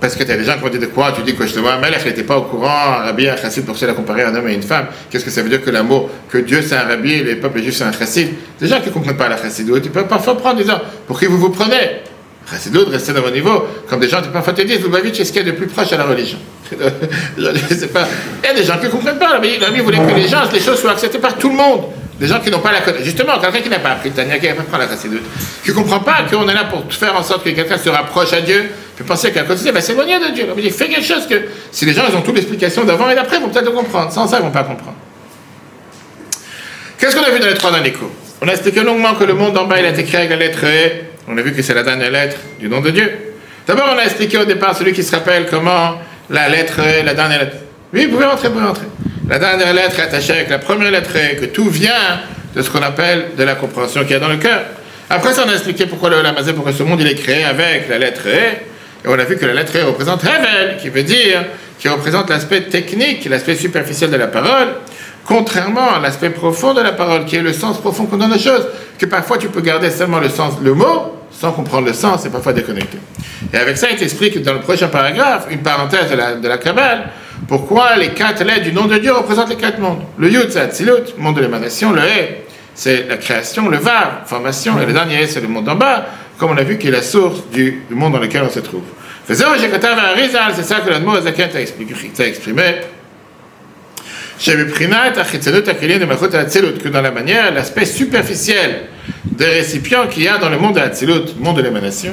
Parce que tu as des gens qui vont dire de quoi? Tu dis que Shlomo Melech n'était pas au courant, un rabbi et un chassid, pour cela comparer un homme et une femme. Qu'est-ce que ça veut dire que l'amour, que Dieu c'est un rabbi et les peuples juifs c'est un chassid? Des gens qui ne comprennent pas la chassidoute, tu peux parfois prendre en disant, pour qui vous vous prenez? Chassidoute, restez dans vos niveaux, comme des gens qui parfois te disent, vous m'avez dit ce qui est de plus proche à la religion. Je sais pas. Il y a des gens qui ne comprennent pas, l'ami voulait que les choses soient acceptées par tout le monde. Des gens qui n'ont pas la connaissance. Justement, quelqu'un qui n'a pas appris le Tanya, qui n'a pas appris la chassidoute, qui ne comprend pas qu'on est là pour faire en sorte que quelqu'un se rapproche à Dieu, peut penser qu'à côté, va s'éloigner de Dieu. Il dit, fais quelque chose que, si les gens ils ont toute l'explication d'avant et d'après, ils vont peut-être le comprendre. Sans ça, ils ne vont pas comprendre. Qu'est-ce qu'on a vu dans les trois derniers cours? On a expliqué longuement que le monde en bas, il a été créé avec la lettre E. On a vu que c'est la dernière lettre du nom de Dieu. D'abord, on a expliqué au départ, celui qui se rappelle comment la lettre E, la dernière lettre. Oui, vous pouvez rentrer, vous pouvez rentrer. la dernière lettre est attachée avec la première lettre et que tout vient de ce qu'on appelle de la compréhension qu'il y a dans le cœur. Après ça, on a expliqué pourquoi le Olam Hazé, pourquoi ce monde il est créé avec la lettre E. Et on a vu que la lettre E représente Hevel, qui représente l'aspect technique, l'aspect superficiel de la parole, contrairement à l'aspect profond de la parole, qui est le sens profond qu'on donne aux choses, que parfois tu peux garder seulement le sens, le mot, sans comprendre le sens, et parfois déconnecté. Et avec ça, il t'explique dans le prochain paragraphe, une parenthèse de la Kabbale, pourquoi les 4 lettres du nom de Dieu représentent les 4 mondes. Le Yud, c'est Atzilut, monde de l'émanation, le He, c'est la création, le Vav, formation, et le dernier He, c'est le monde d'en bas, comme on a vu qui est la source du monde dans lequel on se trouve. C'est ça que le mot Azaken t'a exprimé. Que dans la manière, l'aspect superficiel des récipients qu'il y a dans le monde de Hatzilut, le monde de l'émanation,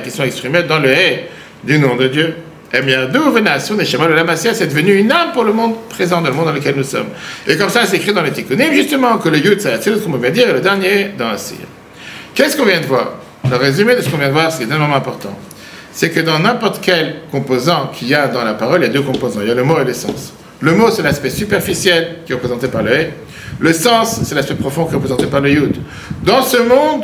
qui sont exprimés dans le He du nom de Dieu. Eh bien, d'où Venation des Shema de la Massia, c'est devenu une âme pour le monde présent, dans le monde dans lequel nous sommes. Et comme ça, c'est écrit dans les Tikkunim, justement, que le Yud, c'est Hatzilut, comme on vient de dire, et le dernier dans Asir. Qu'est-ce qu'on vient de voir? Le résumé de ce qu'on vient de voir, c'est énormément important. C'est que dans n'importe quel composant qu'il y a dans la parole, il y a 2 composants. Il y a le mot et le sens. Le mot, c'est l'aspect superficiel qui est représenté par le He. Le sens, c'est l'aspect profond qui est représenté par le Yud. Dans ce monde,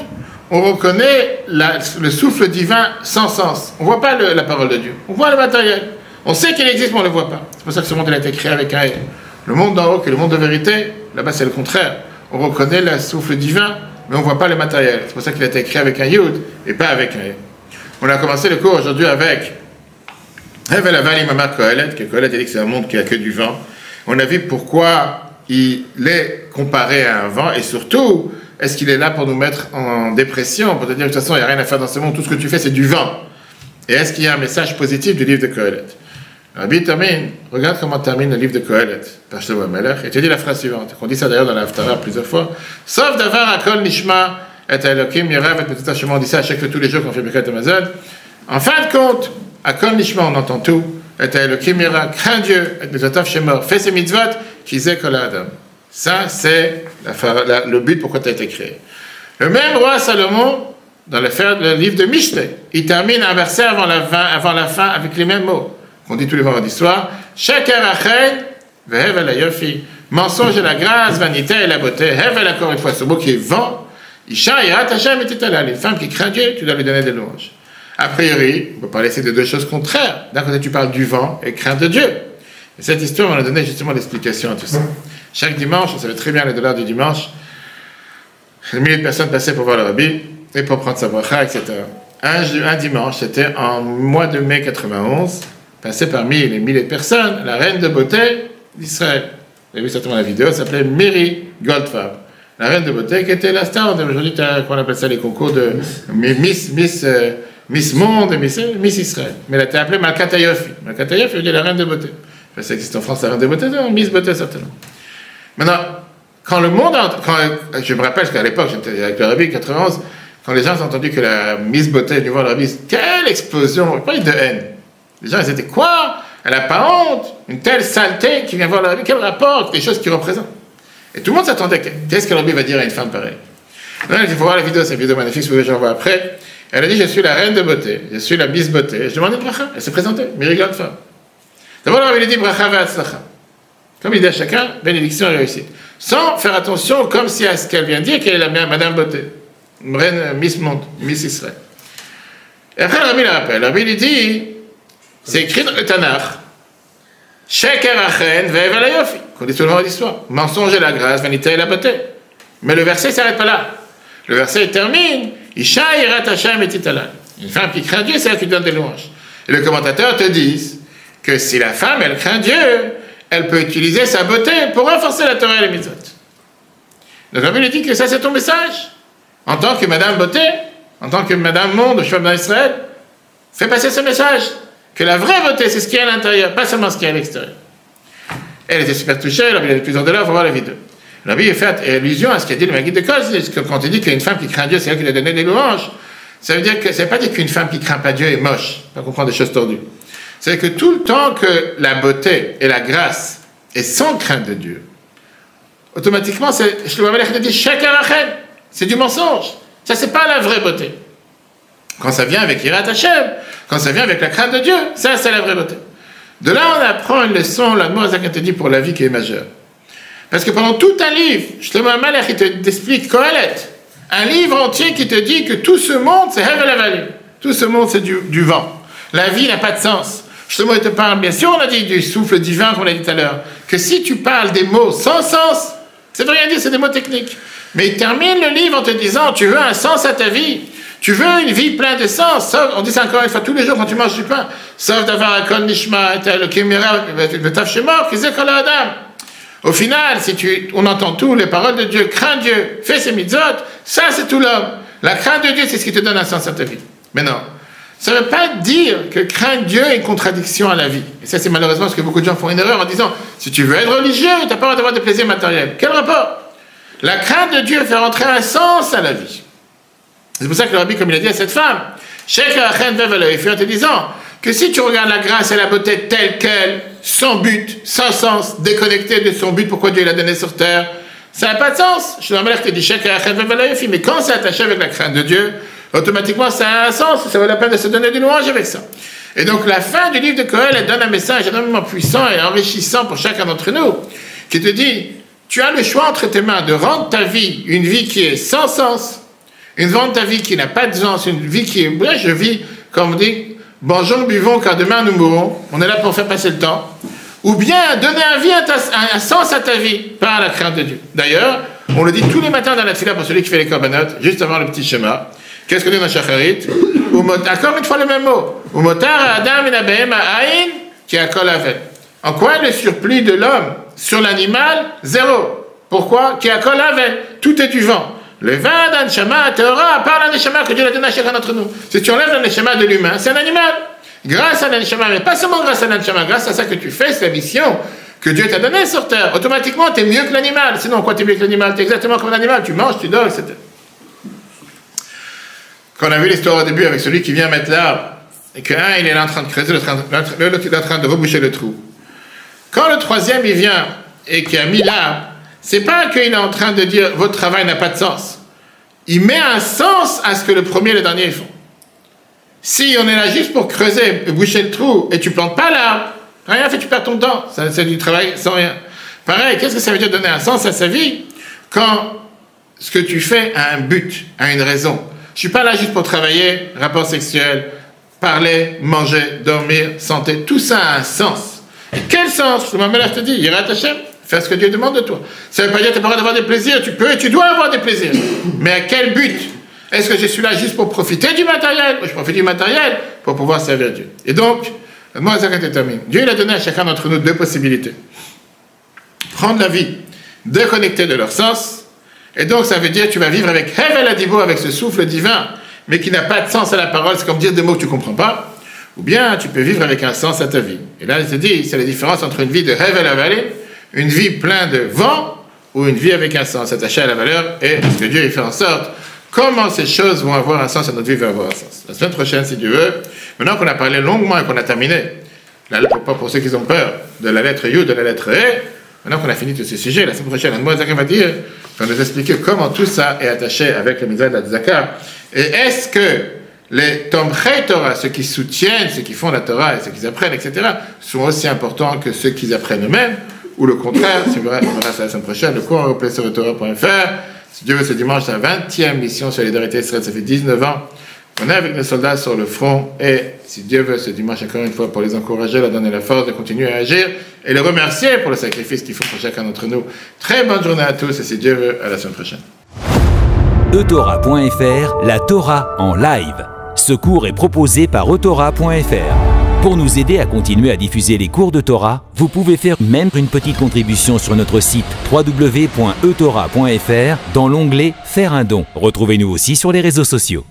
on reconnaît le souffle divin sans sens. On ne voit pas la parole de Dieu. On voit le matériel. On sait qu'il existe, mais on ne le voit pas. C'est pour ça que ce monde a été créé avec un He. Le monde d'en haut, qui est le monde de vérité, là-bas, c'est le contraire. On reconnaît le souffle divin, mais on ne voit pas le matériel. C'est pour ça qu'il a été créé avec un Yud et pas avec un He. On a commencé le cours aujourd'hui avec Hevel Aval Imamar Kohelet, que Kohelet dit que c'est un monde qui a que du vent. On a vu pourquoi il est comparé à un vent, et surtout, est-ce qu'il est là pour nous mettre en dépression, pour te dire de toute façon, il n'y a rien à faire dans ce monde, tout ce que tu fais, c'est du vent. Et est-ce qu'il y a un message positif du livre de Kohelet? Rabbi termine, regarde comment termine le livre de Kohelet, par Shlomo Melech, et tu dis la phrase suivante, on dit ça d'ailleurs dans l'Haftara plusieurs fois, sauf d'avoir Akol Nishma, et Elohim Yerav, et Petit Hachemon, on dit ça à chaque fois tous les jours qu'on fait Birkat Hamazon. En fin de compte, à Kol Nishma, on entend tout. Et Elohim Yerav, crains Dieu, et Bezatav Shemor, fais ses mitzvot, Kizeh Kol Adam. Ça, c'est le but pourquoi tu as été créé. Le même roi Salomon, dans le livre de Mishlei, il termine un verset avant la fin avec les mêmes mots qu'on dit tous les vendredis soirs. Sheker Achen, Vehevel Ayofi. Mensonge et la grâce, vanité et la beauté. Hevel, encore une fois, ce mot qui est vent. Isha Yirat Hashem et Titalal. Une femme qui craint Dieu, tu dois lui donner des louanges. A priori, on peut pas laisser de 2 choses contraires. D'un côté, tu parles du vent et crainte de Dieu. Et cette histoire, on a donné justement l'explication à tout ça. Chaque dimanche, on savait très bien les dollars du dimanche. Des milliers de personnes passaient pour voir le rabbi et pour prendre sa bracha, etc. Un dimanche, c'était en mois de mai 91, passait parmi les milliers de personnes, la reine de beauté d'Israël. Vous avez vu certainement la vidéo, elle s'appelait Miri Goldfarb. La reine de beauté qui était la star aujourd'hui, qu'on appelle ça les concours de Miss Monde et Miss Israël. Mais elle était appelée Malkat Ayofi. Malkat Ayofi veut dire la reine de beauté. Enfin, ça existe en France, la reine de beauté, non, Miss Beauté certainement. Maintenant, quand le monde, je me rappelle qu'à l'époque, j'étais avec le Rabbi 91, quand les gens ont entendu que la Miss Beauté est venue voir le Rabbi, quelle explosion, pas de haine. Les gens, ils étaient quoi? Elle n'a pas honte, une telle saleté qui vient voir le Rabbi, quel rapport, des choses qu'il représente. Et tout le monde s'attendait, qu'est-ce que le Rabbi va dire à une femme pareille? Non, il faut voir la vidéo, c'est une vidéo magnifique, si vous voulez, j'en vois après. Elle a dit, je suis la reine de beauté, je suis la Miss Beauté. Je demande une bracha, elle s'est présentée, Miri Goldfarb. D'abord, le Rabbi lui dit, bracha ve'atzlacha. Comme il dit à chacun, bénédiction et réussite. Sans faire attention, comme si à ce qu'elle vient de dire, qu'elle est la Madame Beauté, une reine Miss Monde, Miss Israël. Et après, le Rabbi le rappelle. Le Rabbi lui dit, c'est écrit dans le Tanakh, Sheker Achen ve'evel ayofi, qu'on dit tout le monde d'histoire. Mensonge et la grâce, vanité et la beauté. Mais le verset ne s'arrête pas là. Le verset termine, Isha Yirat Hashem et Titalal. Une femme qui craint Dieu, c'est elle qui donne des louanges. Et le commentateur te dit que si la femme, elle craint Dieu, elle peut utiliser sa beauté pour renforcer la Torah et les mitzvot. Donc, Rabbi lui dit que ça, c'est ton message. En tant que Madame Beauté, en tant que Madame Monde, je suis dans Israël, fais passer ce message. Que la vraie beauté, c'est ce qu'il y a à l'intérieur, pas seulement ce qu'il y a à l'extérieur. Elle était super touchée, elle avait plusieurs dollars, il faut voir la vidéo. Rabbi fait allusion à ce qu'a dit le Maguide de Kos, quand il dit qu'il y a une femme qui craint Dieu, c'est elle qui lui a donné des louanges. Ça veut dire que, ça veut pas dire qu'une femme qui craint pas Dieu est moche, pas comprendre des choses tordues. C'est que tout le temps que la beauté et la grâce est sans crainte de Dieu, automatiquement, c'est, Shlomo Melech dit, c'est du mensonge. Ça, c'est pas la vraie beauté. Quand ça vient avec Yirat Hashem, quand ça vient avec la crainte de Dieu, ça, c'est la vraie beauté. De là, on apprend une leçon, la Moazak te dit, pour la vie qui est majeure. Parce que pendant tout un livre, Shlomo HaMelech, il t'explique Kohelet, un livre entier qui te dit que tout ce monde, c'est Hevel Avalim. Tout ce monde, c'est du vent. La vie n'a pas de sens. Shlomo, il te parle, bien sûr, on a dit du souffle divin, comme on l'a dit tout à l'heure, que si tu parles des mots sans sens, ça veut rien dire, c'est des mots techniques. Mais il termine le livre en te disant, tu veux un sens à ta vie, tu veux une vie pleine de sens, sauf, on dit ça encore une fois tous les jours quand tu manges du pain, sauf d'avoir un kol nishma, le kémira, le tafshemor, qui zékol adam. Au final, si on entend tout, les paroles de Dieu, crains Dieu, fais ses mitzvot, ça c'est tout l'homme. La crainte de Dieu, c'est ce qui te donne un sens à ta vie. Mais non, ça ne veut pas dire que craindre Dieu est une contradiction à la vie. Et ça, c'est malheureusement ce que beaucoup de gens font une erreur en disant, si tu veux être religieux, tu n'as pas le droit d'avoir des plaisirs matériels. Quel rapport? La crainte de Dieu fait rentrer un sens à la vie. C'est pour ça que le rabbi, comme il a dit à cette femme, en te disant que si tu regardes la grâce et la beauté telle qu'elle, sans but, sans sens, déconnecté de son but, pourquoi Dieu l'a donné sur terre, ça n'a pas de sens. Je te dis, mais quand c'est attaché avec la crainte de Dieu, automatiquement ça a un sens, ça vaut la peine de se donner du louange avec ça. Et donc la fin du livre de Kohelet, elle donne un message énormément puissant et enrichissant pour chacun d'entre nous, qui te dit, tu as le choix entre tes mains de rendre ta vie une vie qui est sans sens, une rendre ta vie qui n'a pas de sens, une vie qui est, ouais, je vis, comme on dit, mangeons, buvons, car demain nous mourrons, on est là pour faire passer le temps, ou bien donner un sens à ta vie par la crainte de Dieu. D'ailleurs, on le dit tous les matins dans la tefila pour celui qui fait les korbanot, juste avant le petit schéma. Qu'est-ce qu'on dit dans Shacharit? Encore une fois le même mot. En quoi est le surplus de l'homme sur l'animal? Zéro. Pourquoi? Qui a kol avel. Tout est du vent. Le vin d'un neshama, Torah, par la neshama que Dieu a donné à chacun d'entre nous. Si tu enlèves le neshama de l'humain, c'est un animal. Grâce à la neshama, mais pas seulement grâce à la neshama, grâce à ça que tu fais, c'est la mission que Dieu t'a donnée sur terre. Automatiquement, tu es mieux que l'animal. Sinon, quoi, tu es mieux que l'animal? Tu es exactement comme l'animal. Tu manges, tu dors, etc. Quand on a vu l'histoire au début avec celui qui vient mettre l'arbre, et qu'un, il est là en train de creuser, l'autre, il est en train de reboucher le trou. Quand le troisième, il vient et qui a mis l'arbre, c'est pas qu'il est en train de dire votre travail n'a pas de sens. Il met un sens à ce que le premier et le dernier font. Si on est là juste pour creuser et boucher le trou et tu plantes pas l'arbre, rien fait, tu perds ton temps. C'est du travail sans rien. Pareil, qu'est-ce que ça veut dire donner un sens à sa vie quand ce que tu fais a un but, a une raison? Je suis pas là juste pour travailler, rapport sexuel, parler, manger, dormir, santé, tout ça a un sens. Et quel sens? Le Mamela te dit, Yirat Hashem, faire ce que Dieu demande de toi. Ça ne veut pas dire que tu n'as pas le droit d'avoir des plaisirs, tu peux et tu dois avoir des plaisirs. Mais à quel but? Est-ce que je suis là juste pour profiter du matériel? Je profite du matériel pour pouvoir servir Dieu. Et donc, moi, ça termine. Dieu il a donné à chacun d'entre nous deux possibilités. Prendre la vie déconnectée de leur sens, et donc ça veut dire que tu vas vivre avec Hevel Adibo, avec ce souffle divin, mais qui n'a pas de sens à la parole, c'est comme dire des mots que tu ne comprends pas. Ou bien tu peux vivre avec un sens à ta vie. Et là, il se dit, c'est la différence entre une vie de Hevel Avalim, une vie pleine de vent, ou une vie avec un sens attaché à la valeur, et ce que Dieu il fait en sorte, comment ces choses vont avoir un sens et notre vie va avoir un sens. La semaine prochaine, si Dieu veut, maintenant qu'on a parlé longuement et qu'on a terminé, pour ceux qui ont peur, de la lettre Yud, de la lettre E, maintenant qu'on a fini tous ces sujets, la semaine prochaine, Moazak va dire, va nous expliquer comment tout ça est attaché avec le mitzvah de la tzedaka. Et est-ce que les Tomchei Torah, ceux qui soutiennent, ceux qui font la Torah et ceux qui apprennent, etc., sont aussi importants que ceux qui apprennent eux-mêmes, ou le contraire? On verra ça la semaine prochaine, le cours replay sur Torah.fr. Si Dieu veut, ce dimanche, c'est la 20e mission Solidarité Israël, ça fait 19 ans. On est avec nos soldats sur le front, et si Dieu veut, ce dimanche, encore une fois, pour les encourager, leur donner la force de continuer à agir, et les remercier pour le sacrifice qu'ils font pour chacun d'entre nous. Très bonne journée à tous, et si Dieu veut, à la semaine prochaine. eTorah.fr, la Torah en live. Ce cours est proposé par eTorah.fr. Pour nous aider à continuer à diffuser les cours de Torah, vous pouvez faire même une petite contribution sur notre site www.etorah.fr dans l'onglet « Faire un don ». Retrouvez-nous aussi sur les réseaux sociaux.